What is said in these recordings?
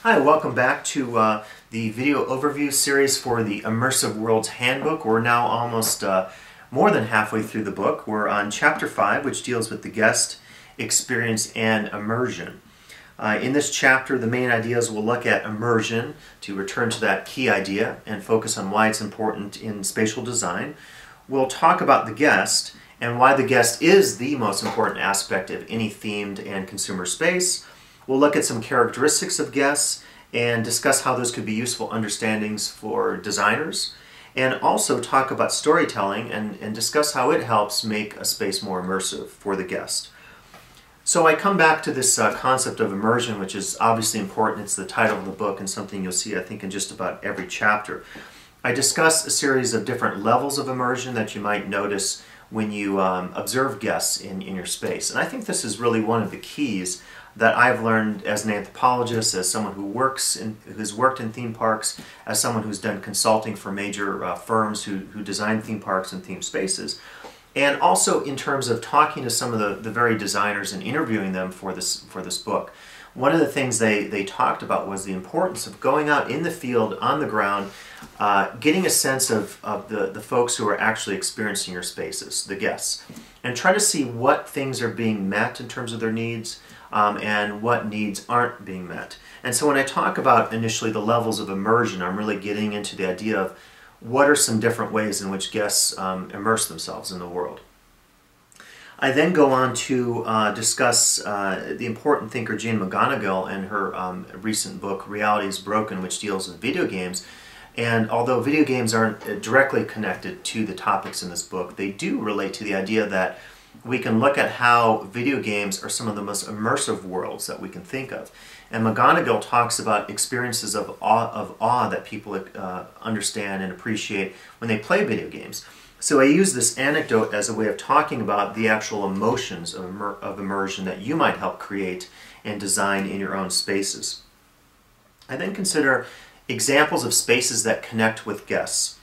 Hi, welcome back to the video overview series for the Immersive Worlds Handbook. We're now almost more than halfway through the book. We're on Chapter 5, which deals with the guest experience and immersion. In this chapter, the main ideas will look at immersion, to return to that key idea and focus on why it's important in spatial design. We'll talk about the guest and why the guest is the most important aspect of any themed and consumer space. We'll look at some characteristics of guests and discuss how those could be useful understandings for designers, and also talk about storytelling and discuss how it helps make a space more immersive for the guest. So I come back to this concept of immersion, which is obviously important. It's the title of the book and something you'll see, I think, in just about every chapter. I discuss a series of different levels of immersion that you might notice when you observe guests in your space. And I think this is really one of the keys that I've learned as an anthropologist, as someone who's worked in theme parks, as someone who's done consulting for major firms who design theme parks and theme spaces, and also in terms of talking to some of the very designers and interviewing them for this book. One of the things they talked about was the importance of going out in the field, on the ground, getting a sense of the folks who are actually experiencing your spaces, the guests, and try to see what things are being met in terms of their needs, and what needs aren't being met. And so when I talk about initially the levels of immersion, I'm really getting into the idea of what are some different ways in which guests immerse themselves in the world. I then go on to discuss the important thinker Jane McGonigal and her recent book, Reality is Broken, which deals with video games. And although video games aren't directly connected to the topics in this book, they do relate to the idea that we can look at how video games are some of the most immersive worlds that we can think of. And McGonigal talks about experiences of awe that people understand and appreciate when they play video games. So I use this anecdote as a way of talking about the actual emotions of immersion that you might help create and design in your own spaces. I then consider examples of spaces that connect with guests.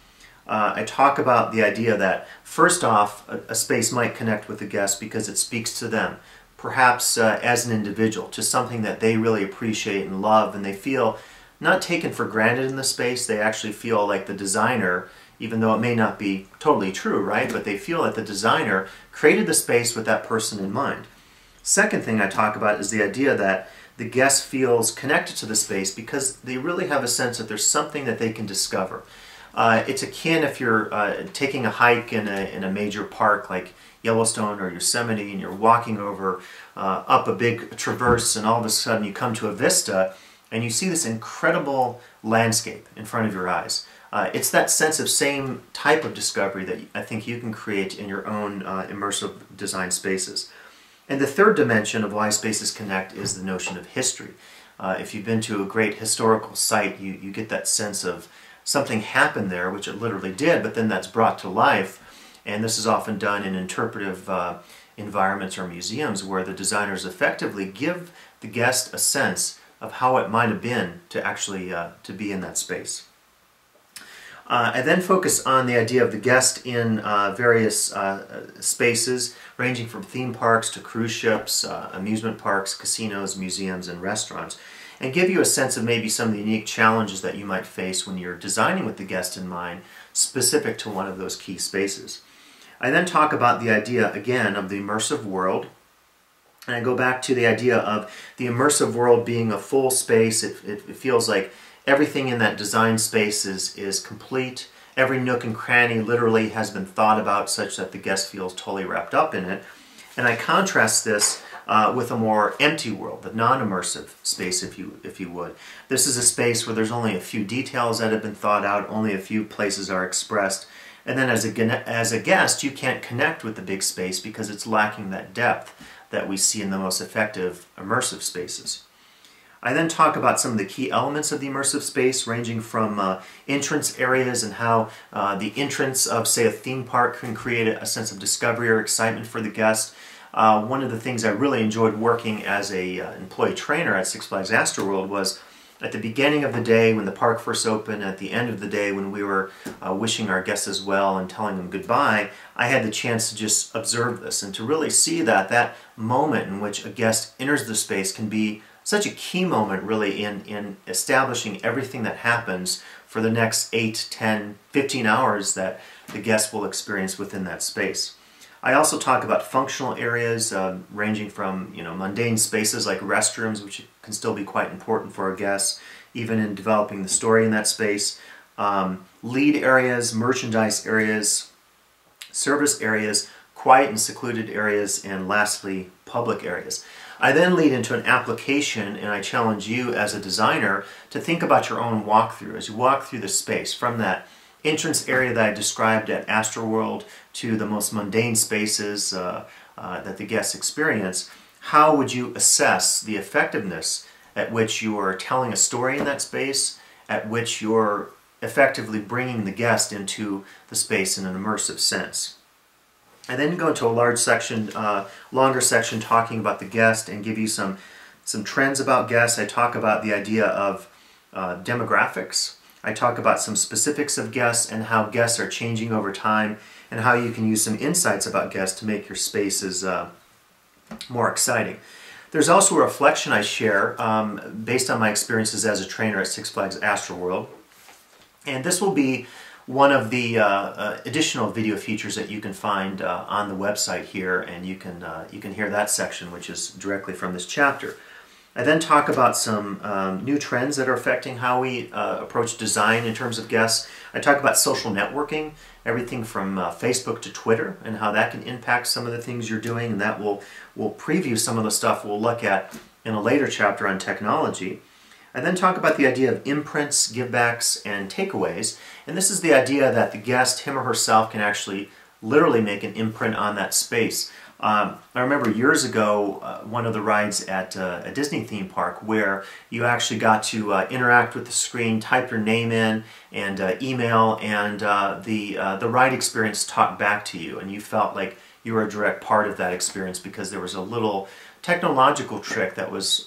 I talk about the idea that, first off, a space might connect with the guest because it speaks to them, perhaps as an individual, to something that they really appreciate and love, and they feel not taken for granted in the space. They actually feel like the designer, even though it may not be totally true, right? But they feel that the designer created the space with that person in mind. Second thing I talk about is the idea that the guest feels connected to the space because they really have a sense that there's something that they can discover. It's akin if you're taking a hike in a major park like Yellowstone or Yosemite, and you're walking over up a big traverse, and all of a sudden you come to a vista and you see this incredible landscape in front of your eyes. It's that sense of same type of discovery that I think you can create in your own immersive design spaces. And the third dimension of why spaces connect is the notion of history. If you've been to a great historical site, you get that sense of something happened there, which it literally did, but then that's brought to life. And this is often done in interpretive environments or museums where the designers effectively give the guest a sense of how it might have been to actually to be in that space. I then focus on the idea of the guest in various spaces, ranging from theme parks to cruise ships, amusement parks, casinos, museums, and restaurants, and give you a sense of maybe some of the unique challenges that you might face when you're designing with the guest in mind, specific to one of those key spaces. I then talk about the idea, again, of the immersive world, and I go back to the idea of the immersive world being a full space. It feels like everything in that design space is complete. Every nook and cranny literally has been thought about such that the guest feels totally wrapped up in it. And I contrast this with a more empty world, the non-immersive space, if you would. This is a space where there's only a few details that have been thought out, only a few places are expressed, and then as a guest, you can't connect with the big space because it's lacking that depth that we see in the most effective immersive spaces. I then talk about some of the key elements of the immersive space, ranging from entrance areas and how the entrance of, say, a theme park can create a sense of discovery or excitement for the guest. One of the things I really enjoyed working as an employee trainer at Six Flags Astroworld was at the beginning of the day when the park first opened, at the end of the day when we were wishing our guests as well and telling them goodbye, I had the chance to just observe this and to really see that moment in which a guest enters the space can be such a key moment really in establishing everything that happens for the next 8, 10, 15 hours that the guest will experience within that space. I also talk about functional areas ranging from mundane spaces like restrooms, which can still be quite important for a guest, even in developing the story in that space. Lead areas, merchandise areas, service areas, quiet and secluded areas, and lastly, public areas. I then lead into an application, and I challenge you as a designer to think about your own walkthrough as you walk through the space from that entrance area that I described at Astroworld to the most mundane spaces that the guests experience. How would you assess the effectiveness at which you are telling a story in that space, at which you're effectively bringing the guest into the space in an immersive sense? I then go into a longer section talking about the guest and give you some trends about guests. I talk about the idea of demographics. I talk about some specifics of guests and how guests are changing over time and how you can use some insights about guests to make your spaces more exciting. There's also a reflection I share based on my experiences as a trainer at Six Flags Astroworld. And this will be one of the additional video features that you can find on the website here, and you can hear that section, which is directly from this chapter. I then talk about some new trends that are affecting how we approach design in terms of guests. I talk about social networking, everything from Facebook to Twitter, and how that can impact some of the things you're doing, and that will preview some of the stuff we'll look at in a later chapter on technology. I then talk about the idea of imprints, givebacks, and takeaways. And this is the idea that the guest, him or herself, can actually literally make an imprint on that space. I remember years ago, one of the rides at a Disney theme park where you actually got to interact with the screen, type your name in, and email, and the ride experience talked back to you, and you felt like you were a direct part of that experience because there was a little technological trick that was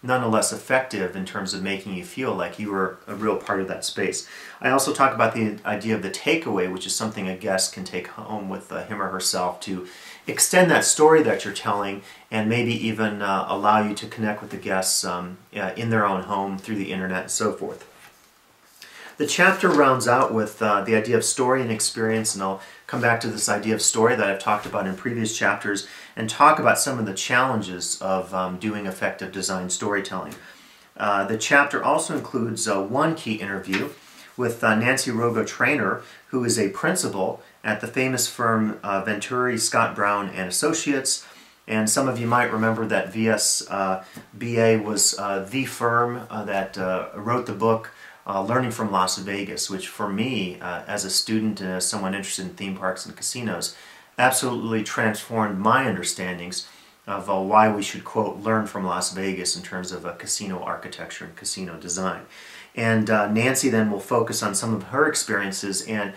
nonetheless effective in terms of making you feel like you were a real part of that space. I also talk about the idea of the takeaway, which is something a guest can take home with him or herself to extend that story that you're telling and maybe even allow you to connect with the guests in their own home through the internet and so forth. The chapter rounds out with the idea of story and experience, and I'll come back to this idea of story that I've talked about in previous chapters and talk about some of the challenges of doing effective design storytelling. The chapter also includes one key interview with Nancy Rogo Trainer, who is a principal at the famous firm Venturi, Scott Brown and Associates. And some of you might remember that VSBA was the firm that wrote the book Learning from Las Vegas, which for me, as a student and as someone interested in theme parks and casinos, absolutely transformed my understandings of why we should, quote, learn from Las Vegas in terms of casino architecture and casino design. And Nancy then will focus on some of her experiences and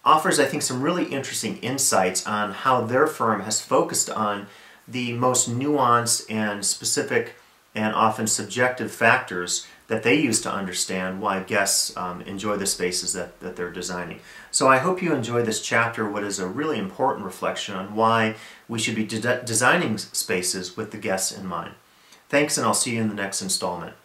offers, I think, some really interesting insights on how their firm has focused on the most nuanced and specific and often subjective factors that they use to understand why guests enjoy the spaces that they're designing. So I hope you enjoy this chapter, what is a really important reflection on why we should be designing spaces with the guests in mind. Thanks, and I'll see you in the next installment.